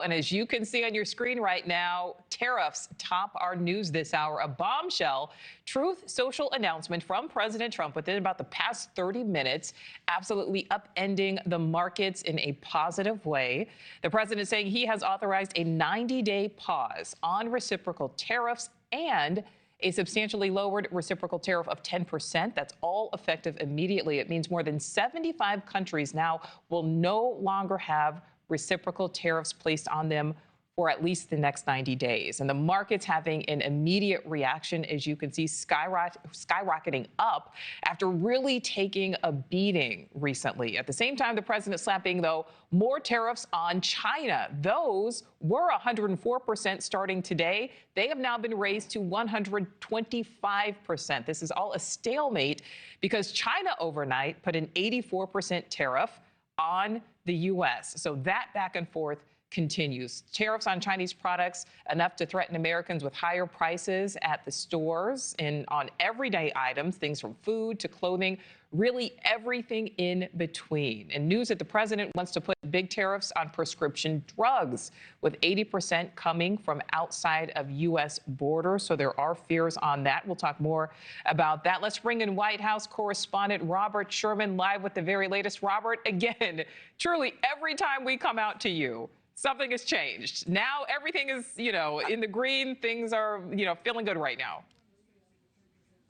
And as you can see on your screen right now, tariffs top our news this hour. A bombshell Truth Social announcement from President Trump within about the past 30 minutes, absolutely upending the markets in a positive way. The president saying he has authorized a 90-day pause on reciprocal tariffs and a substantially lowered reciprocal tariff of 10%. That's all effective immediately. It means more than 75 countries now will no longer have reciprocal tariffs placed on them for at least the next 90 days. And the market's having an immediate reaction, as you can see, skyrocketing up after really taking a beating recently. At the same time, the president slapping, though, more tariffs on China. Those were 104% starting today. They have now been raised to 125%. This is all a stalemate because China overnight put an 84% tariff on the U.S. So that back and forth continues. Tariffs on Chinese products enough to threaten Americans with higher prices at the stores and on everyday items, things from food to clothing, really everything in between. And news that the president wants to put big tariffs on prescription drugs, with 80% coming from outside of U.S. borders. So there are fears on that. We'll talk more about that. Let's bring in White House correspondent Robert Sherman live with the very latest. Robert, again, truly every time we come out to you, something has changed. Now everything is, in the green. Things are, feeling good right now.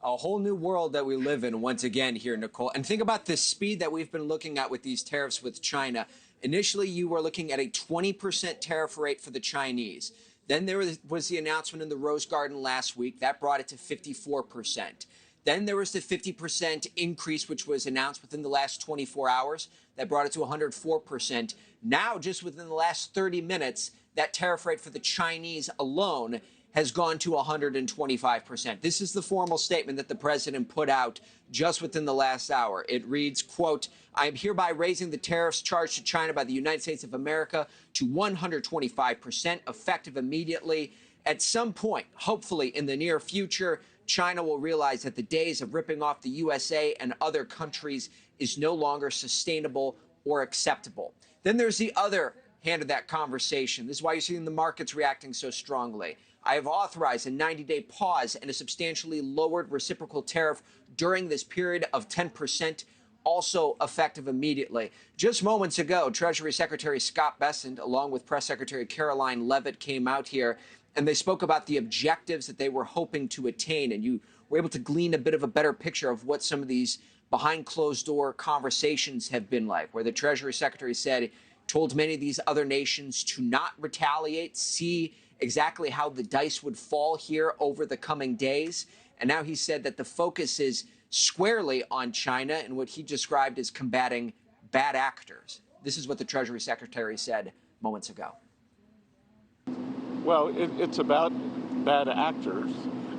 A whole new world that we live in once again here, Nichole. And think about the speed that we've been looking at with these tariffs with China. Initially, you were looking at a 20% tariff rate for the Chinese. Then there was the announcement in the Rose Garden last week. That brought it to 54%. Then there was the 50% increase, which was announced within the last 24 hours. That brought it to 104%. Now, just within the last 30 minutes, that tariff rate for the Chinese alone has gone to 125%. This is the formal statement that the president put out just within the last hour. It reads, quote, "I am hereby raising the tariffs charged to China by the United States of America to 125%, effective immediately. At some point, hopefully in the near future, China will realize that the days of ripping off the USA and other countries is no longer sustainable or acceptable." Then there's the other hand of that conversation. This is why you're seeing the markets reacting so strongly. "I have authorized a 90-day pause and a substantially lowered reciprocal tariff during this period of 10%, also effective immediately." Just moments ago, Treasury Secretary Scott Bessent, along with Press Secretary Caroline Leavitt, came out here and they spoke about the objectives that they were hoping to attain. And you were able to glean a bit of a better picture of what some of these behind closed door conversations have been like, where the Treasury Secretary told many of these other nations to not retaliate, see exactly how the dice would fall here over the coming days. And now he said that the focus is squarely on China and what he described as combating bad actors. This is what the Treasury Secretary said moments ago. Well, it's about bad actors.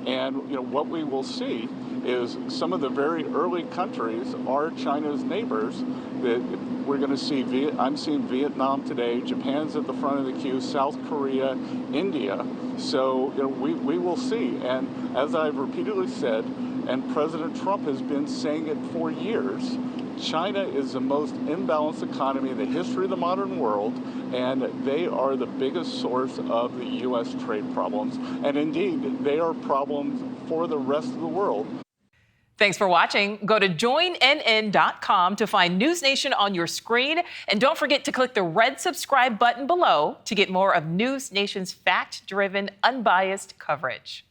And what we will see is some of the very early countries are China's neighbors. That we're going to see. I'm seeing Vietnam today. Japan's at the front of the queue. South Korea, India. So we will see. And as I've repeatedly said, and President Trump has been saying it for years, China is the most imbalanced economy in the history of the modern world, and they are the biggest source of the U.S. trade problems. And indeed, they are problems for the rest of the world. Thanks for watching. Go to joinnn.com to find NewsNation on your screen. And don't forget to click the red subscribe button below to get more of NewsNation's fact-driven, unbiased coverage.